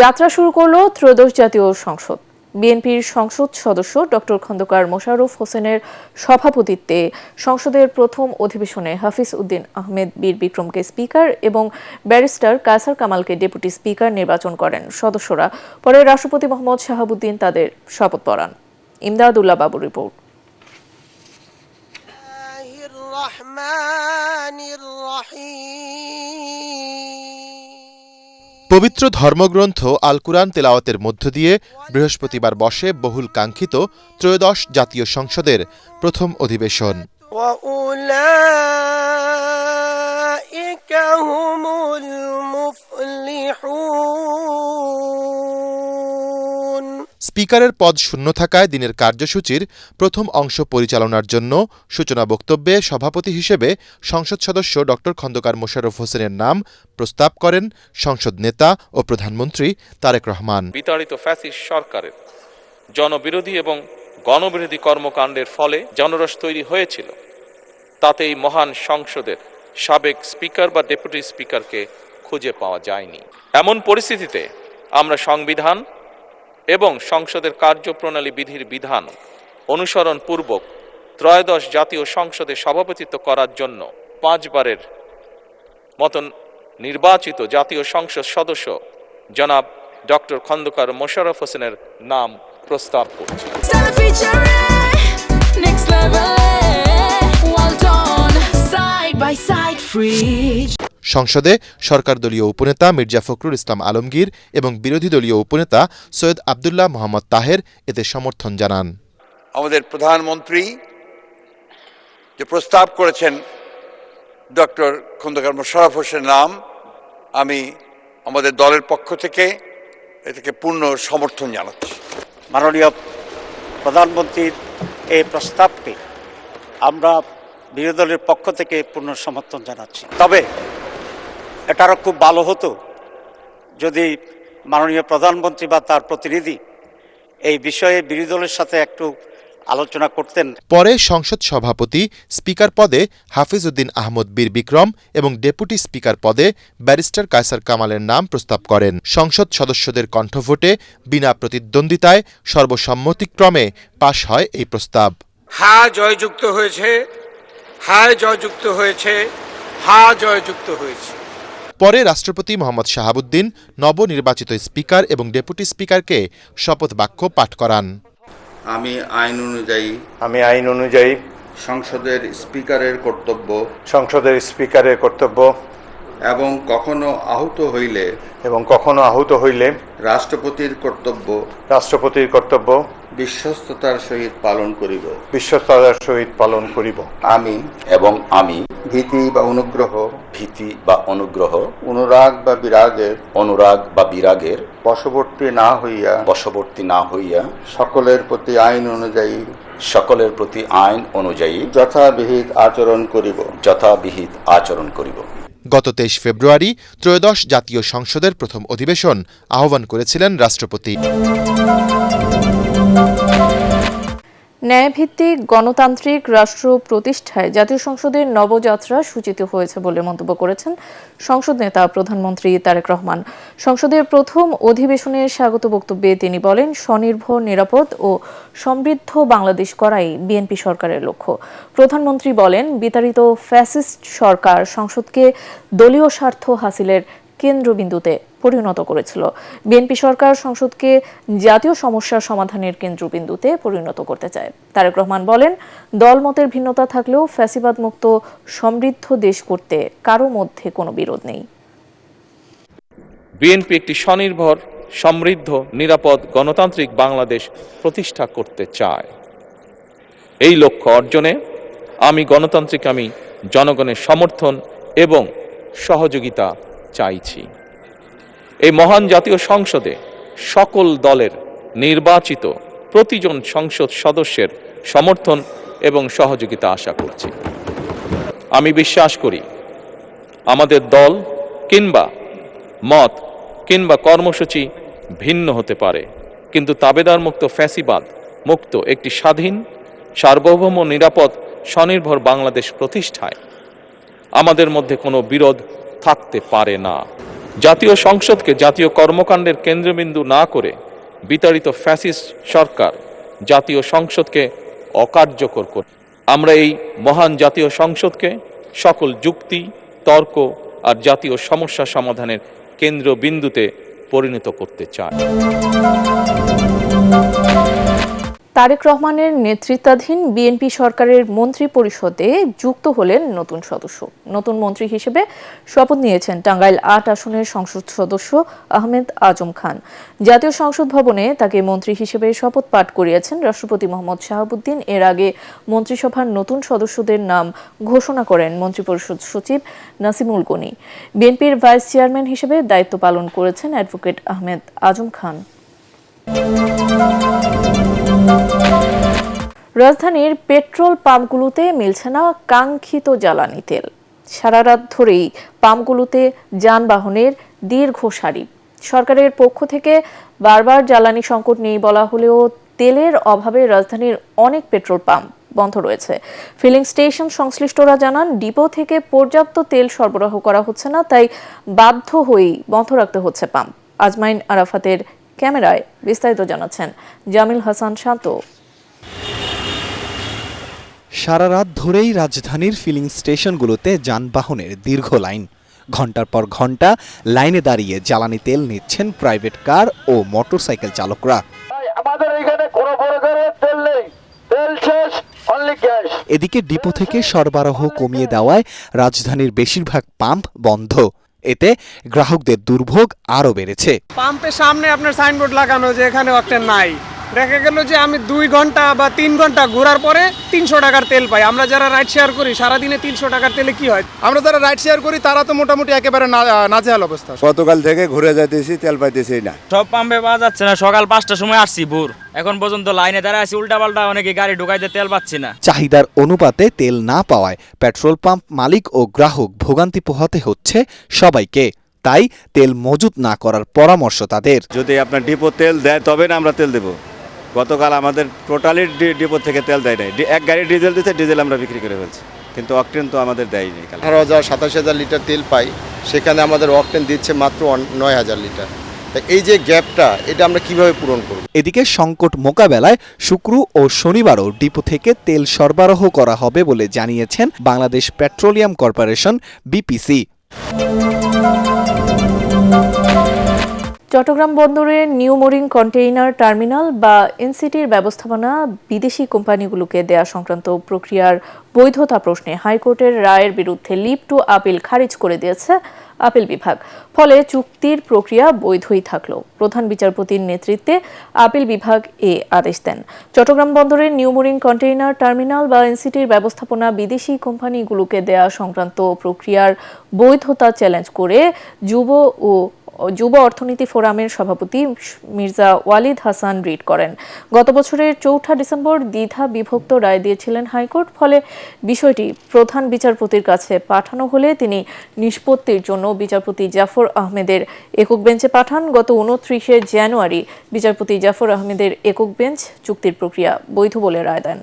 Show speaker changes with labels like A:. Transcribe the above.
A: যাত্রা শুরু করলো ত্রয়োদশ জাতীয় সংসদ। বিএনপির সংসদ সদস্য ডক্টর খন্দকার মোশাররফ হোসেনের সভাপতিত্বে সংসদের প্রথম অধিবেশনে হাফিজ উদ্দিন আহমেদ বীর বিক্রমকে স্পিকার এবং ব্যারিস্টার কায়সার কামালকে ডেপুটি স্পিকার নির্বাচন করেন সদস্যরা। পরে রাষ্ট্রপতি মোহাম্মদ শাহাবুদ্দিন তাদের শপথ পড়ান। ইমদাদুল্লাহ বাবুর রিপোর্ট।
B: পবিত্র ধর্মগ্রন্থ আল কুরআন তেলাওয়াতের মধ্য দিয়ে বৃহস্পতিবার বসে বহুল কাঙ্ক্ষিত ত্রয়োদশ জাতীয় সংসদের প্রথম অধিবেশন। স্পিকারের পদ শূন্য থাকায় দিনের কার্যসূচির প্রথম অংশ পরিচালনার জন্য সূচনা বক্তব্যে সভাপতি হিসেবে সংসদ সদস্য ডক্টর খন্দকার মোশাররফ হোসেনের নাম প্রস্তাব করেন সংসদ নেতা ও প্রধানমন্ত্রী তারেক রহমান।
C: বিতাড়িত ফ্যাসিস্ট সরকারের জনবিরোধী এবং গণবিরোধী কর্মকাণ্ডের ফলে জনরোষ তৈরি হয়েছিল, তাতে এই মহান সংসদের সাবেক স্পিকার বা ডেপুটি স্পিকারকে খুঁজে পাওয়া যায়নি। এমন পরিস্থিতিতে আমরা সংবিধান এবং সংসদের কার্যপ্রণালী বিধির বিধান অনুসরণ পূর্বক ত্রয়োদশ জাতীয় সংসদে সভাপতিত্ব করার জন্য 5 বারের মতন নির্বাচিত জাতীয় সংসদ সদস্য জনাব ডক্টর খন্দকার মোশাররফ হোসেনের নাম প্রস্তাব করছি।
B: সংসদে সরকার দলীয় উপনেতা মির্জা ফখরুল ইসলাম আলমগীর এবং বিরোধী দলীয় উপনেতা সৈয়দ আবদুল্লাহ মোহাম্মদ তাহের এতে সমর্থন জানান।
D: আমাদের প্রধানমন্ত্রী যে প্রস্তাব করেছেন ডক্টর খন্দকার মোশাররফ হোসেনের নাম, আমি আমাদের দলের পক্ষ থেকে এটাকে পূর্ণ সমর্থন জানাচ্ছি।
E: মাননীয় প্রধানমন্ত্রীর এই প্রস্তাবকে আমরা বিরোধী দলের পক্ষ থেকে পূর্ণ সমর্থন জানাচ্ছি। তবে এটারও খুব ভালো হতো যদি মাননীয় প্রধানমন্ত্রী বা তার প্রতিনিধি এই বিষয়ে বিরোধী দলের সাথে একটু আলোচনা করতেন।
B: পরে সংসদ সভাপতি স্পিকার পদে হাফিজ উদ্দিন আহমেদ বীর বিক্রম এবং ডেপুটি স্পিকার পদে ব্যারিস্টার কায়সার কামালের নাম প্রস্তাব করেন। সংসদ সদস্যদের কণ্ঠভোটে বিনা প্রতিদ্বন্দ্বিতায় সর্বসম্মতিক্রমে পাশ হয় এই প্রস্তাব।
F: হ্যাঁ জয়যুক্ত হয়েছে, হ্যাঁ জয়যুক্ত হয়েছে, হ্যাঁ জয়যুক্ত হয়েছে।
B: পরে রাষ্ট্রপতি মোহাম্মদ শাহাবুদ্দিন নবনির্বাচিত স্পিকার এবং ডেপুটি স্পিকারকে শপথ বাক্য পাঠ করান।
G: আমি আইন অনুযায়ী সংসদের স্পিকারের কর্তব্য এবং কখনো আহত হইলে রাষ্ট্রপতির কর্তব্য বিশ্বস্ততার সহিত পালন করিব। আমি ভীতি বা অনুগ্রহ অনুরাগ বা বিরাগের বশবর্তী না হইয়া সকলের প্রতি আইন অনুযায়ী যথাবিহিত আচরণ করিব।
B: গত 23 ফেব্রুয়ারি ত্রয়োদশ জাতীয় সংসদের প্রথম অধিবেশন আহ্বান করেছিলেন রাষ্ট্রপতি।
A: ন্যায়ভিত্তিক গণতান্ত্রিক রাষ্ট্র প্রতিষ্ঠায় জাতীয় সংসদের নবযাত্রা সূচিত হয়েছে বলে মন্তব্য করেছেন সংসদ নেতা প্রধানমন্ত্রী তারেক রহমান। সংসদের প্রথম অধিবেশনে স্বাগত বক্তব্যে তিনি বলেন, স্বনির্ভর, নিরাপদ ও সমৃদ্ধ বাংলাদেশ করাই বিএনপি সরকারের লক্ষ্য। প্রধানমন্ত্রী বলেন, বিতাড়িত ফ্যাসিস্ট সরকার সংসদকে দলীয় স্বার্থ হাসিলের কেন্দ্রবিন্দুতে পরিণত করেছিল। বিএনপি সরকার সংসদকে জাতীয় সমস্যার সমাধানের কেন্দ্রবিন্দুতে পরিণত করতে চায়। তারেক রহমান বলেন, দলমতের ভিন্নতা থাকলেও ফ্যাসিবাদ মুক্ত সমৃদ্ধ দেশ করতে কারো মধ্যে কোনো বিরোধ নেই।
C: বিএনপি একটি স্বনির্ভর, সমৃদ্ধ, নিরাপদ, গণতান্ত্রিক বাংলাদেশ প্রতিষ্ঠা করতে চায়। এই লক্ষ্য অর্জনে আমি জনগণের সমর্থন এবং সহযোগিতা চাইছি। এই মহান জাতীয় সংসদে সকল দলের নির্বাচিত প্রতিজন সংসদ সদস্যের সমর্থন এবং সহযোগিতা আশা করছি। আমি বিশ্বাস করি আমাদের দল কিংবা মত কিংবা কর্মসূচি ভিন্ন হতে পারে, কিন্তু তাবেদার মুক্ত, ফ্যাসিবাদ মুক্ত একটি স্বাধীন, সার্বভৌম, নিরাপদ, স্বনির্ভর বাংলাদেশ প্রতিষ্ঠায় আমাদের মধ্যে কোনো বিরোধ থাকতে পারে না। জাতীয় সংসদকে জাতীয় কর্মকাণ্ডের কেন্দ্রবিন্দু না করে বিতাড়িত ফ্যাসিস্ট সরকার জাতীয় সংসদকে অকার্যকর করে। আমরা এই মহান জাতীয় সংসদকে সকল যুক্তি, তর্ক আর জাতীয় সমস্যা সমাধানের কেন্দ্রবিন্দুতে পরিণত করতে চাই।
A: তারেক রহমানের নেতৃত্বাধীন বিএনপি সরকারের মন্ত্রী পরিষদে যুক্ত হলেন নতুন সদস্য। নতুন মন্ত্রী হিসেবে শপথ নিয়েছেন টাঙ্গাইল ৮ আসনের সংসদ সদস্য আহমেদ আজম খান। জাতীয় সংসদ ভবনে তাকে মন্ত্রী হিসেবে শপথ পাঠ করিয়েছেন রাষ্ট্রপতি মোহাম্মদ শাহাবুদ্দিন। এর আগে মন্ত্রিসভার নতুন সদস্যদের নাম ঘোষণা করেন মন্ত্রিপরিষদ সচিব নাসিমুল গনি। বিএনপির ভাইস চেয়ারম্যান হিসেবে দায়িত্ব পালন করেছেন অ্যাডভোকেট আহমেদ আজম খান। রাজধানীর পেট্রোল পাম্পগুলোতে মিলছে না কাঙ্ক্ষিত জ্বালানি তেল। সারা রাত ধরেই পাম্পগুলোতে যানবাহনের দীর্ঘ সারি। সরকারের পক্ষ থেকে বারবার জ্বালানি সংকট নেই বলা হলেও তেলের অভাবে রাজধানীর অনেক পেট্রোল পাম্প বন্ধ রয়েছে। ফিলিং স্টেশন সংশ্লিষ্টরা জানান, ডিপো থেকে পর্যাপ্ত তেল সরবরাহ করা হচ্ছে না, তাই বাধ্য হয়েই বন্ধ রাখতে হচ্ছে পাম্প। আজমাইন আরাফাতের ক্যামেরায় বিস্তারিত জানাচ্ছেন জামিল হাসান শান্ত।
H: সারা রাত ধরেই রাজধানীর ফিলিং স্টেশনগুলোতে যানবাহনের দীর্ঘ লাইন। ঘন্টার পর ঘন্টা লাইনে দাঁড়িয়ে জ্বালানি তেল নিচ্ছেন প্রাইভেট কার ও মোটরসাইকেল চালকরা। এদিকে ডিপো থেকে সরবরাহ কমিয়ে দেওয়ায় রাজধানীর বেশিরভাগ পাম্প বন্ধ। এতে গ্রাহকদের দুর্ভোগ আরও বেড়েছে।
I: পাম্পের সামনে আপনার সাইনবোর্ড লাগানো যে এখানে অকটেন নাই, দেখা গেল যে আমি 2 ঘন্টা বা 3 ঘন্টা ঘোরার পরে 300 টাকার তেল পাই। আমরা যারা রাইড শেয়ার করি সারাদিনে 300 টাকার তেলে কি হয়?
J: আমরা যারা রাইড শেয়ার করি তারা তো মোটামুটি একেবারে নাজেহাল অবস্থা।
K: গতকাল থেকে ঘুরে যাইতেছি, তেল পাইতেছি না।
L: সব পাম্পে পাওয়া যাচ্ছে না। সকাল 5টার সময় আসছি ভোর, এখন পর্যন্ত লাইনে দাঁড়ায় আছি, উল্টাপাল্টা অনেকে গাড়ি ঢুকাইতে তেল পাচ্ছি না।
H: চাহিদার অনুপাতে তেল না পাওয়ায় পেট্রোল পাম্প মালিক ও গ্রাহক ভোগান্তি পোহাতে হচ্ছে সবাইকে। তাই তেল মজুত না করার পরামর্শ তাদের।
K: যদি আপনার ডিপো তেল দেয় তবে না আমরা তেল দেবো। গতকাল আমাদের টোটালি ডিপো থেকে তেল দেয় নাই। এক গাড়ি ডিজেল দিতে, ডিজেল আমরা বিক্রি করে ফেলছি, কিন্তু অকটেন তো আমাদের দেয়নি।
M: 18,000-27,000 লিটার তেল পাই, সেখানে আমাদের অকটেন দিচ্ছে মাত্র 9,000 লিটার। এই যে গ্যাপটা, এটা আমরা কিভাবে পূরণ করব?
H: এদিকে সংকট মোকাবেলায় শুক্র ও শনিবারও ডিপো থেকে তেল সরবরাহ করা হবে বলে জানিয়েছেন Bangladesh petroleum corporation BPC.
A: Chittagong বন্দরের নিউ মোরিং কন্টেইনার টার্মিনাল বা এনসিটির ব্যবস্থাপনা বিদেশি কোম্পানিগুলোকে দেয়া সংক্রান্ত প্রক্রিয়ার বৈধতা প্রশ্নে হাইকোর্টের রায়ের বিরুদ্ধে লিভ টু আপিল খারিজ করে দিয়েছে আপিল বিভাগ। ফলে চুক্তির প্রক্রিয়া বৈধই থাকলো। প্রধান বিচারপতির নেতৃত্বে আপিল বিভাগ এ আদেশ দেন। চট্টগ্রাম বন্দরের নিউ মোরিং কন্টেইনার টার্মিনাল বা এনসিটির ব্যবস্থাপনা বিদেশি কোম্পানিগুলোকে দেয়া সংক্রান্ত প্রক্রিয়ার বৈধতা চ্যালেঞ্জ করে যুব অর্থনীতি ফোরামের সভাপতি মির্জা ওয়ালিদ হাসান রিট করেন। গত বছরের 4 ডিসেম্বর দ্বিধা বিভক্ত রায় দিয়েছিলেন হাইকোর্ট। ফলে বিষয়টি প্রধান বিচারপতির কাছে পাঠানো হলে তিনি নিষ্পত্তির জন্য বিচারপতি জাফর আহমেদের একক বেঞ্চে পাঠান। গত 29 জানুয়ারি বিচারপতি জাফর আহমেদের একক বেঞ্চ চুক্তির প্রক্রিয়া বৈধ বলে রায় দেন।